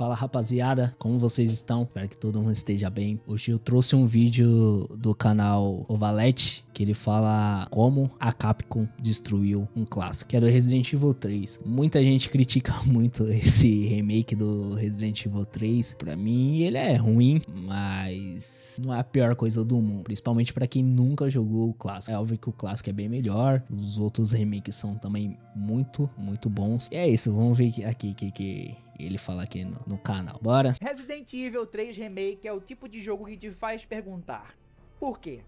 Fala rapaziada, como vocês estão? Espero que todo mundo esteja bem. Hoje eu trouxe um vídeo do canal Ovalete, que ele fala como a Capcom destruiu um clássico, que é do Resident Evil 3. Muita gente critica muito esse remake do Resident Evil 3. Pra mim ele é ruim, mas não é a pior coisa do mundo, principalmente pra quem nunca jogou o clássico. É óbvio que o clássico é bem melhor, os outros remakes são também muito bons. E é isso, vamos ver aqui que ele fala aqui no canal. Bora? Resident Evil 3 Remake é o tipo de jogo que te faz perguntar: por quê?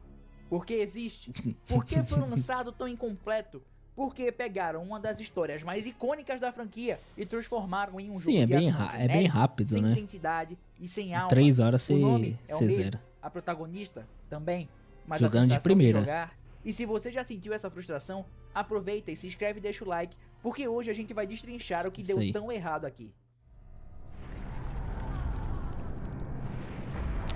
Por que existe? Por que foi lançado tão incompleto? Por que pegaram uma das histórias mais icônicas da franquia e transformaram em um Sim, jogo de ação é bem rápido, sem né? identidade e sem alma? 3 horas O nome é o você mesmo, zera. a protagonista também, mas Jogando a de sensação primeira. jogar. E se você já sentiu essa frustração, aproveita e se inscreve e deixa o like, porque hoje a gente vai destrinchar o que deu tão errado aqui.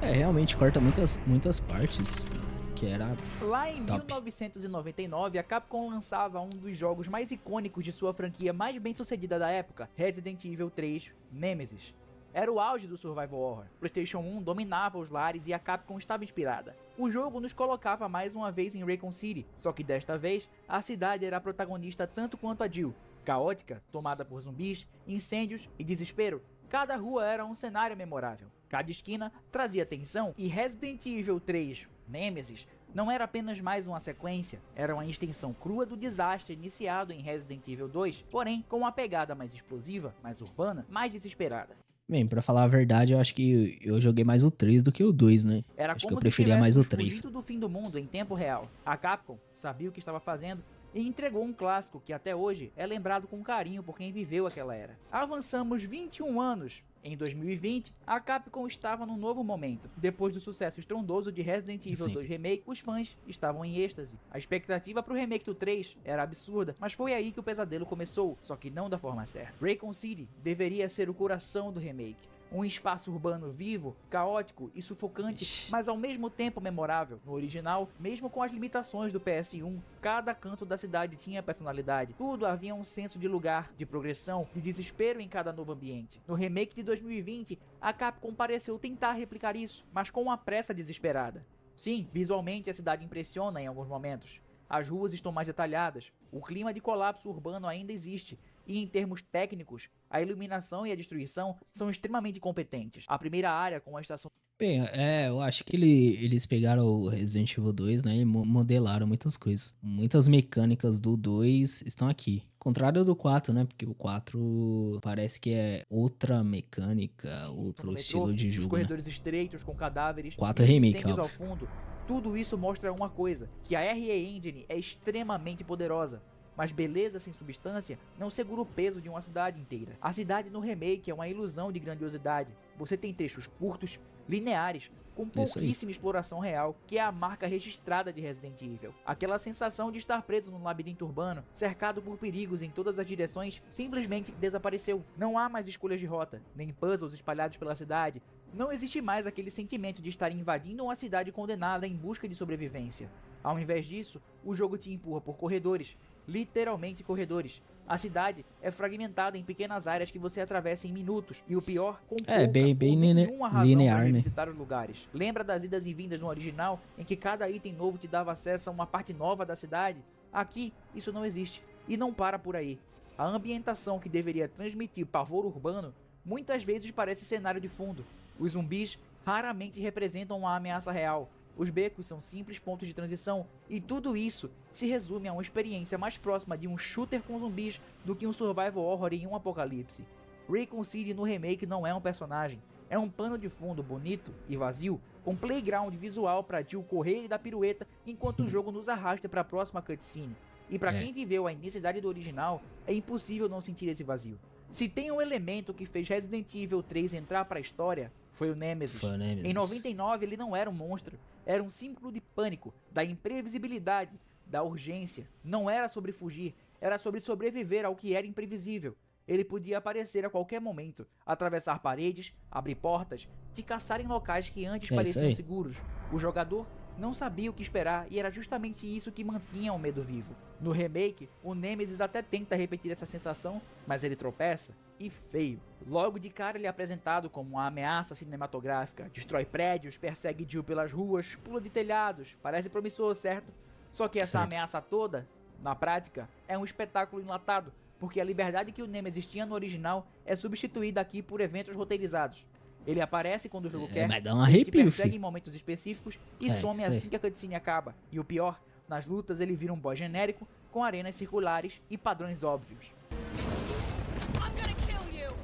Realmente corta muitas partes que era Lá em top. 1999, a Capcom lançava um dos jogos mais icônicos de sua franquia mais bem sucedida da época, Resident Evil 3 Nemesis. Era o auge do survival horror. PlayStation 1 dominava os lares e a Capcom estava inspirada. O jogo nos colocava mais uma vez em Raccoon City, só que desta vez a cidade era a protagonista tanto quanto a Jill. Caótica, tomada por zumbis, incêndios e desespero. Cada rua era um cenário memorável. Cada esquina trazia tensão, e Resident Evil 3 Nemesis não era apenas mais uma sequência, era uma extensão crua do desastre iniciado em Resident Evil 2, porém com uma pegada mais explosiva, mais urbana, mais desesperada. Bem, pra falar a verdade, eu acho que eu joguei mais o 3 do que o 2, né? Era Acho que como eu preferia mais o 3. fugido do fim do mundo em tempo real. A Capcom sabia o que estava fazendo e entregou um clássico que até hoje é lembrado com carinho por quem viveu aquela era. Avançamos 21 anos. Em 2020, a Capcom estava num novo momento. Depois do sucesso estrondoso de Resident Evil 2 Remake, os fãs estavam em êxtase. A expectativa para o remake do 3 era absurda, mas foi aí que o pesadelo começou, só que não da forma certa. Raccoon City deveria ser o coração do remake. Um espaço urbano vivo, caótico e sufocante, mas ao mesmo tempo memorável. No original, mesmo com as limitações do PS1, cada canto da cidade tinha personalidade. Tudo havia um senso de lugar, de progressão, de desespero em cada novo ambiente. No remake de 2020, a Capcom pareceu tentar replicar isso, mas com uma pressa desesperada. Sim, visualmente a cidade impressiona em alguns momentos. As ruas estão mais detalhadas, o clima de colapso urbano ainda existe, e em termos técnicos, a iluminação e a destruição são extremamente competentes. A primeira área com a estação... Bem, eu acho que eles pegaram o Resident Evil 2, né, e modelaram muitas coisas. Muitas mecânicas do 2 estão aqui. Contrário do 4, né, porque o 4 parece que é outra mecânica, outro estilo de jogo, os corredores estreitos com cadáveres, 4 remake, incêndios ao fundo. Tudo isso mostra uma coisa, que a RE Engine é extremamente poderosa. Mas beleza sem substância não segura o peso de uma cidade inteira. A cidade no remake é uma ilusão de grandiosidade. Você tem trechos curtos, lineares, com pouquíssima exploração real, que é a marca registrada de Resident Evil. Aquela sensação de estar preso num labirinto urbano, cercado por perigos em todas as direções, simplesmente desapareceu. Não há mais escolhas de rota, nem puzzles espalhados pela cidade. Não existe mais aquele sentimento de estar invadindo uma cidade condenada em busca de sobrevivência. Ao invés disso, o jogo te empurra por corredores, literalmente corredores. A cidade é fragmentada em pequenas áreas que você atravessa em minutos. E o pior, com pouca bem ou nenhuma razão linear, para né? revisitar os lugares. Lembra das idas e vindas no original, em que cada item novo te dava acesso a uma parte nova da cidade? Aqui, isso não existe. E não para por aí. A ambientação que deveria transmitir pavor urbano, muitas vezes parece cenário de fundo. Os zumbis raramente representam uma ameaça real. Os becos são simples pontos de transição, e tudo isso se resume a uma experiência mais próxima de um shooter com zumbis do que um survival horror em um apocalipse. Raccoon City no remake não é um personagem, é um pano de fundo bonito e vazio, um playground visual para Jill correr e dar pirueta enquanto o jogo nos arrasta para a próxima cutscene. E para quem viveu a intensidade do original, é impossível não sentir esse vazio. Se tem um elemento que fez Resident Evil 3 entrar para a história, foi o Nemesis. Em 99 ele não era um monstro, era um símbolo de pânico, da imprevisibilidade, da urgência. Não era sobre fugir, era sobre sobreviver ao que era imprevisível. Ele podia aparecer a qualquer momento, atravessar paredes, abrir portas, te caçar em locais que antes pareciam seguros. O jogador não sabia o que esperar e era justamente isso que mantinha o medo vivo. No remake, o Nemesis até tenta repetir essa sensação, mas ele tropeça e feio. Logo de cara ele é apresentado como uma ameaça cinematográfica, destrói prédios, persegue Jill pelas ruas, pula de telhados, parece promissor, certo? Só que essa ameaça toda, na prática, é um espetáculo enlatado, porque a liberdade que o Nemesis tinha no original é substituída aqui por eventos roteirizados. Ele aparece quando o jogo quer, vai dar um ele te arrepio, persegue filho. em momentos específicos e some isso aí. assim que a cutscene acaba. E o pior, nas lutas ele vira um boss genérico com arenas circulares e padrões óbvios. I'm gonna kill you!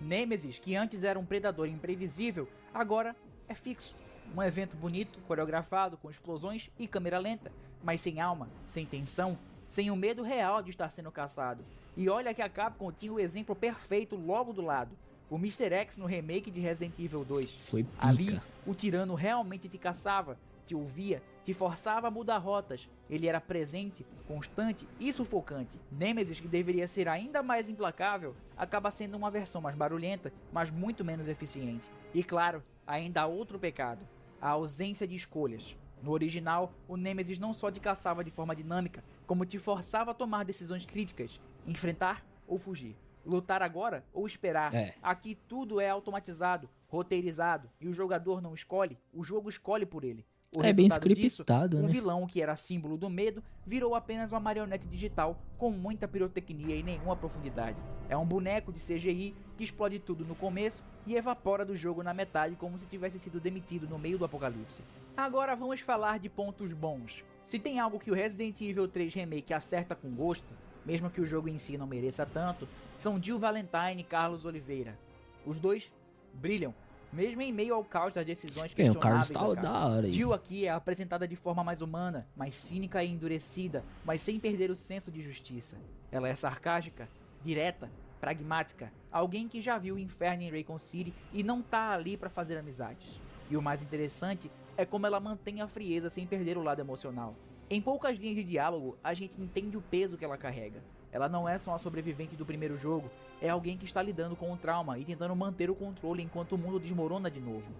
Nemesis, que antes era um predador imprevisível, agora é fixo. Um evento bonito, coreografado, com explosões e câmera lenta, mas sem alma, sem tensão, sem o medo real de estar sendo caçado. E olha que a Capcom tinha o exemplo perfeito logo do lado. O Mr. X no remake de Resident Evil 2. Foi pica. Ali, o tirano realmente te caçava, te ouvia, te forçava a mudar rotas. Ele era presente, constante e sufocante. Nemesis, que deveria ser ainda mais implacável, acaba sendo uma versão mais barulhenta, mas muito menos eficiente. E claro, ainda há outro pecado: a ausência de escolhas. No original, o Nemesis não só te caçava de forma dinâmica, como te forçava a tomar decisões críticas, enfrentar ou fugir, lutar agora ou esperar. Aqui tudo é automatizado, roteirizado, e o jogador não escolhe, o jogo escolhe por ele. O É bem resultado disso, scriptado, um né? vilão que era símbolo do medo virou apenas uma marionete digital com muita pirotecnia e nenhuma profundidade. É um boneco de CGI que explode tudo no começo e evapora do jogo na metade como se tivesse sido demitido no meio do apocalipse. Agora vamos falar de pontos bons. Se tem algo que o Resident Evil 3 Remake acerta com gosto, mesmo que o jogo em si não mereça tanto, são Jill Valentine e Carlos Oliveira. Os dois brilham, mesmo em meio ao caos das decisões O questionáveis. Carlos tá da hora aí. Jill aqui é apresentada de forma mais humana, mais cínica e endurecida, mas sem perder o senso de justiça. Ela é sarcástica, direta, pragmática, alguém que já viu o inferno em Raccoon City e não tá ali pra fazer amizades. E o mais interessante é como ela mantém a frieza sem perder o lado emocional. Em poucas linhas de diálogo, a gente entende o peso que ela carrega. Ela não é só uma sobrevivente do primeiro jogo, é alguém que está lidando com o trauma e tentando manter o controle enquanto o mundo desmorona de novo.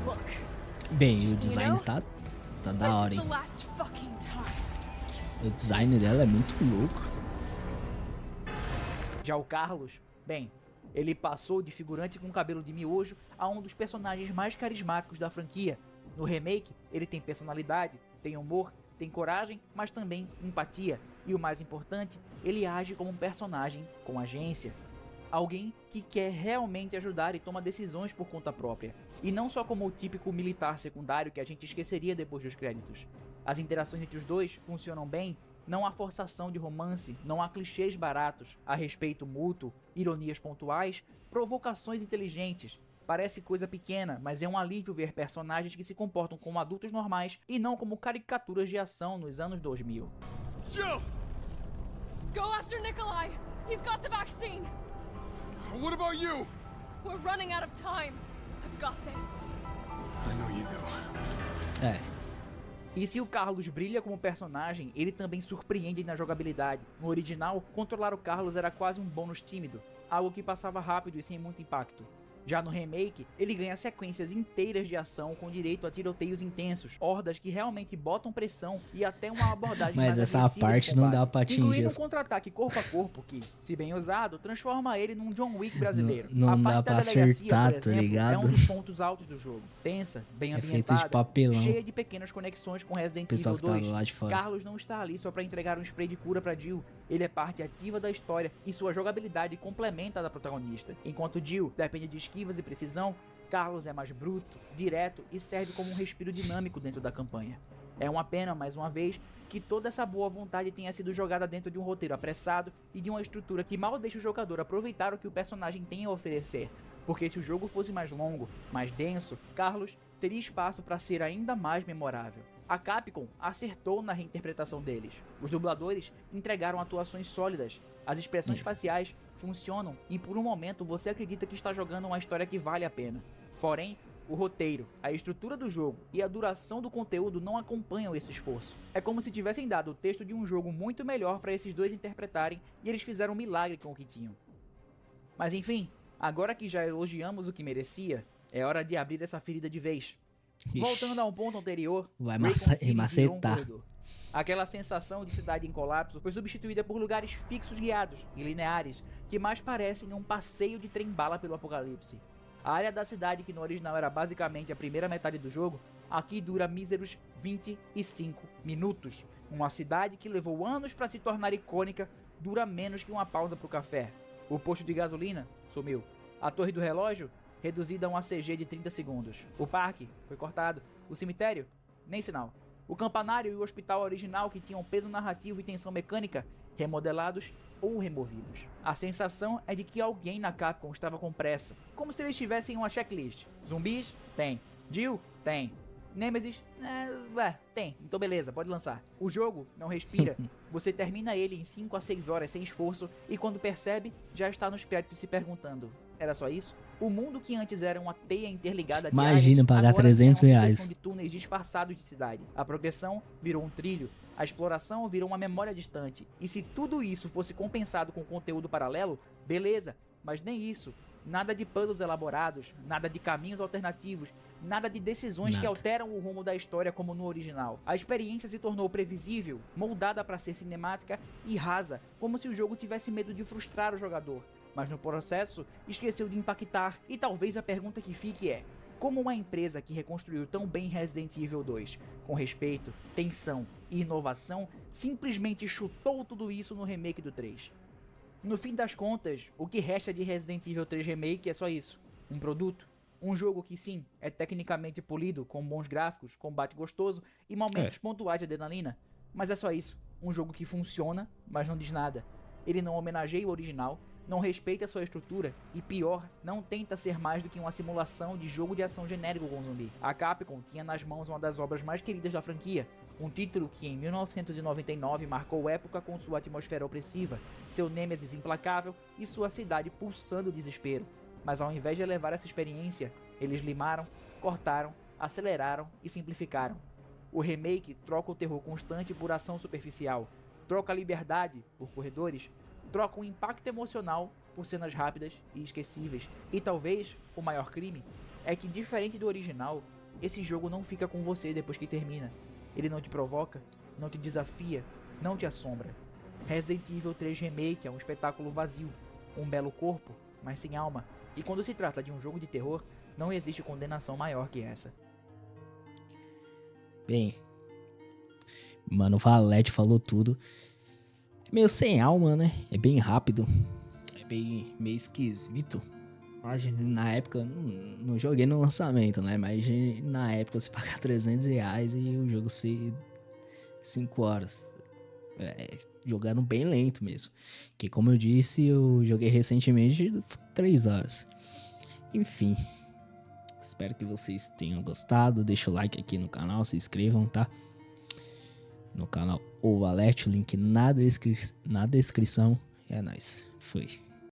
Look, Bem, o Just so you design know, tá da this hora, is the hein? last fucking time. O design dela é muito louco. Já o Carlos, bem, ele passou de figurante com cabelo de miojo a um dos personagens mais carismáticos da franquia. No remake, ele tem personalidade, tem humor, tem coragem, mas também empatia. E o mais importante, ele age como um personagem com agência. Alguém que quer realmente ajudar e toma decisões por conta própria. E não só como o típico militar secundário que a gente esqueceria depois dos créditos. As interações entre os dois funcionam bem, não há forçação de romance, não há clichês baratos, há respeito mútuo, ironias pontuais, provocações inteligentes. Parece coisa pequena, mas é um alívio ver personagens que se comportam como adultos normais e não como caricaturas de ação nos anos 2000. Jill! Go after Nikolai! He's got the vaccine! What about you? We're running out of time! I've got this! I know you do. É. E se o Carlos brilha como personagem, ele também surpreende na jogabilidade. No original, controlar o Carlos era quase um bônus tímido, algo que passava rápido e sem muito impacto. Já no remake, ele ganha sequências inteiras de ação com direito a tiroteios intensos, hordas que realmente botam pressão e até uma abordagem Mas mais essa agressiva de parte não combate, dá pra atingir incluindo um as- contra-ataque corpo a corpo que, se bem usado, transforma ele num John Wick brasileiro. Não a dá parte pra da delegacia, acertar, por tá exemplo, é ligado? um dos pontos altos do jogo. Tensa, bem É feito de ambientada, papelão. cheia de pequenas conexões com Resident O pessoal Evil que tá 2. lá de fora. Carlos não está ali só pra entregar um spray de cura pra Jill. Ele é parte ativa da história e sua jogabilidade complementa a da protagonista. Enquanto Jill depende de esquivas e precisão, Carlos é mais bruto, direto e serve como um respiro dinâmico dentro da campanha. É uma pena, mais uma vez, que toda essa boa vontade tenha sido jogada dentro de um roteiro apressado e de uma estrutura que mal deixa o jogador aproveitar o que o personagem tem a oferecer. Porque se o jogo fosse mais longo, mais denso, Carlos teria espaço para ser ainda mais memorável. A Capcom acertou na reinterpretação deles. Os dubladores entregaram atuações sólidas. As expressões faciais funcionam e por um momento você acredita que está jogando uma história que vale a pena. Porém, o roteiro, a estrutura do jogo e a duração do conteúdo não acompanham esse esforço. É como se tivessem dado o texto de um jogo muito melhor para esses dois interpretarem e eles fizeram um milagre com o que tinham. Mas enfim, agora que já elogiamos o que merecia, é hora de abrir essa ferida de vez. Ixi. Voltando ao ponto anterior, Vai Raccoon City virou um macetar. corredor. Aquela sensação de cidade em colapso foi substituída por lugares fixos guiados e lineares, que mais parecem um passeio de trem-bala pelo apocalipse. A área da cidade, que no original era basicamente a primeira metade do jogo, aqui dura míseros 25 minutos. Uma cidade que levou anos para se tornar icônica dura menos que uma pausa pro café. O posto de gasolina sumiu. A torre do relógio reduzida a um ACG de 30 segundos. O parque foi cortado. O cemitério, nem sinal. O campanário e o hospital original, que tinham peso narrativo e tensão mecânica, remodelados ou removidos. A sensação é de que alguém na Capcom estava com pressa, como se eles tivessem uma checklist. Zumbis? Tem. Jill? Tem. Nemesis? Tem. Então beleza, pode lançar. O jogo não respira. Você termina ele em 5 a 6 horas sem esforço e quando percebe, já está nos créditos se perguntando: era só isso? O mundo que antes era uma teia interligada de Imagina áreas, pagar agora R$300. é uma sucessão de túneis disfarçados de cidade. A progressão virou um trilho, a exploração virou uma memória distante. E se tudo isso fosse compensado com conteúdo paralelo, beleza, mas nem isso. Nada de puzzles elaborados, nada de caminhos alternativos, nada de decisões que alteram o rumo da história como no original. A experiência se tornou previsível, moldada para ser cinemática e rasa, como se o jogo tivesse medo de frustrar o jogador. Mas no processo, esqueceu de impactar, e talvez a pergunta que fique é: como uma empresa que reconstruiu tão bem Resident Evil 2, com respeito, tensão e inovação, simplesmente chutou tudo isso no remake do 3? No fim das contas, o que resta de Resident Evil 3 Remake é só isso: um produto. Um jogo que sim, é tecnicamente polido, com bons gráficos, combate gostoso e momentos pontuais de adrenalina. Mas é só isso: um jogo que funciona, mas não diz nada. Ele não homenageia o original, não respeita a sua estrutura e, pior, não tenta ser mais do que uma simulação de jogo de ação genérico com zumbi. A Capcom tinha nas mãos uma das obras mais queridas da franquia, um título que em 1999 marcou época com sua atmosfera opressiva, seu nêmesis implacável e sua cidade pulsando desespero. Mas ao invés de elevar essa experiência, eles limaram, cortaram, aceleraram e simplificaram. O remake troca o terror constante por ação superficial, troca a liberdade por corredores, troca um impacto emocional por cenas rápidas e esquecíveis. E talvez o maior crime é que, diferente do original, esse jogo não fica com você depois que termina. Ele não te provoca, não te desafia, não te assombra. Resident Evil 3 Remake é um espetáculo vazio, um belo corpo, mas sem alma. E quando se trata de um jogo de terror, não existe condenação maior que essa. Bem, mano, o Valete falou tudo. É meio sem alma, né? É bem rápido. É bem meio esquisito. Na época, não joguei no lançamento, né? Mas na época você pagar R$300 e o jogo ser 5 horas. Jogando bem lento mesmo. Que como eu disse, eu joguei recentemente, foi 3 horas. Enfim. Espero que vocês tenham gostado. Deixa o like aqui no canal, se inscrevam, tá? No canal O Valete, o link na descrição. É nóis. Fui.